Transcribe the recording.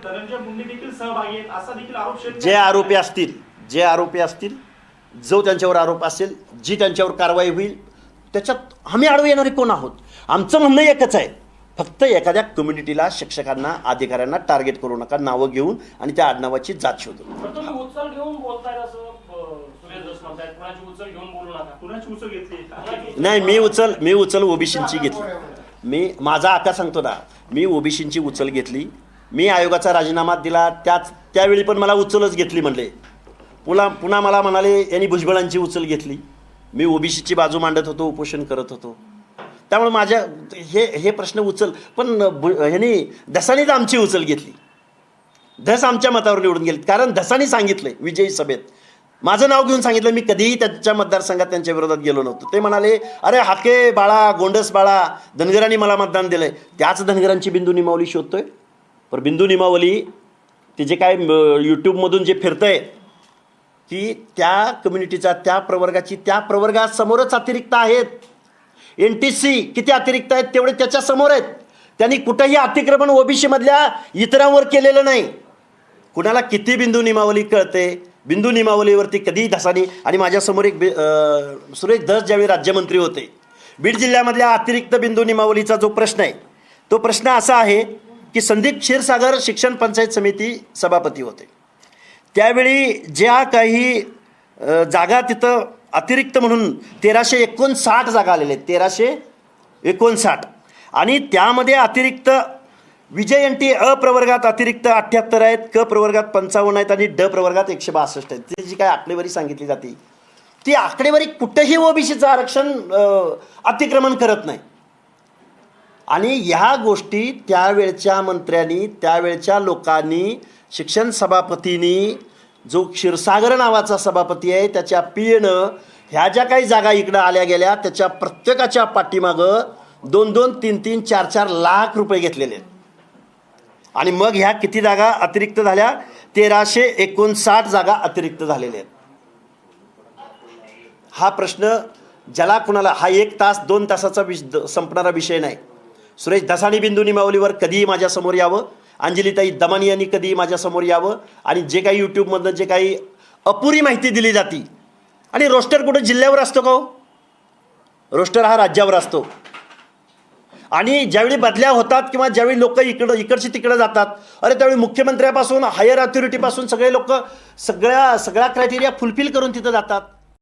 धनंजय मुंडे देखील सहभागी आहेत असा देखील आरोप जे आरोपी असतील जो त्यांच्यावर आरोप असेल, जी त्यांच्यावर कारवाई होईल, त्याच्यात आम्ही आडवे येणारे कोण आहोत? आमचं म्हणणं एकच आहे, फक्त एखाद्या कम्युनिटीला, शिक्षकांना, अधिकाऱ्यांना टार्गेट करू नका, नावं घेऊन आणि त्या आडनावाची जात शोधून. तुम्ही उचल घेऊन बोलताय असं सुरेश दस म्हणतायत, कुणाची उचल घेऊन बोलू नका. कुणाची उचल घेतली? नाही, मी उचल ओबीसींची घेतली. माझा आका सांगतो ना, मी ओबीसींची उचल घेतली. मी आयोगाचा राजीनामा दिला, त्यावेळी पण मला उचलच घेतली म्हणले. पुन्हा मला म्हणाले यांनी भुजबळांची उचल घेतली. मी ओबीसीची बाजू मांडत होतो, उपोषण करत होतो. त्यामुळे माझ्या हे प्रश्न उचल, पण ह्यांनी धसानीच आमची उचल घेतली. धस आमच्या मतावर निवडून गेले, कारण धसानी सांगितलंय विजयी सभेत, माझं नाव घेऊन सांगितलं. मी कधीही त्यांच्या मतदारसंघात त्यांच्या विरोधात गेलो नव्हतो. ते म्हणाले, अरे हाके बाळा, गोंडस बाळा, धनगरांनी मला मतदान दिलंय. त्याच धनगरांची बिंदू निमावली शोधतोय. पण बिंदू निमावली ते जे काय यूट्यूबमधून जे फिरतंय, की त्या कम्युनिटीचा, त्या प्रवर्गासमोरच अतिरिक्त आहेत. NTC किती अतिरिक्त आहेत तेवढे त्याच्या समोर आहेत. त्यांनी कुठंही अतिक्रमण ओबीसी मधल्या इतरांवर केलेलं नाही. कुणाला किती बिंदू निमावली कळते? बिंदू निमावलीवरती कधीही धसानी. आणि माझ्यासमोर एक सुरेश धस ज्यावेळी राज्यमंत्री होते, बीड जिल्ह्यामधल्या अतिरिक्त बिंदू निमावलीचा जो प्रश्न आहे, तो प्रश्न असा आहे की संदीप क्षीरसागर शिक्षण पंचायत समिती सभापती होते. त्यावेळी ज्या काही जागा तिथं अतिरिक्त म्हणून 1359 जागा आलेल्या आहेत, 1359. आणि त्यामध्ये अतिरिक्त विजय NT अ प्रवर्गात अतिरिक्त 78 आहेत, क प्रवर्गात 55 आहेत आणि ड प्रवर्गात 162 आहेत. ती जी काय आकडेवारी सांगितली जाते, ती आकडेवारी कुठेही ओबीसीचं आरक्षण अतिक्रमण करत नाही. आणि ह्या गोष्टी त्यावेळच्या मंत्र्यांनी, त्यावेळच्या लोकांनी, शिक्षण सभापतींनी, जो क्षीरसागर नावाचा सभापती आहे त्याच्या PAनं ह्या ज्या काही जागा इकडं आल्या गेल्या, त्याच्या प्रत्येकाच्या पाठीमागं 2-2, 3-3, 4-4 लाख रुपये घेतलेले आहेत. आणि मग ह्या किती जागा अतिरिक्त झाल्या? 1359 जागा अतिरिक्त झालेल्या आहेत. हा प्रश्न ज्याला कुणाला, हा 1 तास 2 तासाचा संपणारा विषय नाही. सुरेश धसानी बिंदू निमावलीवर कधीही माझ्यासमोर यावं, अंजलीताई दमानी यांनी कधीही माझ्यासमोर यावं, आणि जे काही यूट्यूबमधनं जे काही अपुरी माहिती दिली जाते, आणि रोस्टर कुठं जिल्ह्यावर असतो का हो? रोस्टर हा राज्यावर असतो. आणि ज्यावेळी बदल्या होतात किंवा ज्यावेळी लोक इकडची तिकडं जातात, अरे त्यावेळी मुख्यमंत्र्यापासून हायर अथॉरिटीपासून सगळे लोक सगळ्या क्रायटेरिया फुलफिल करून तिथं जातात.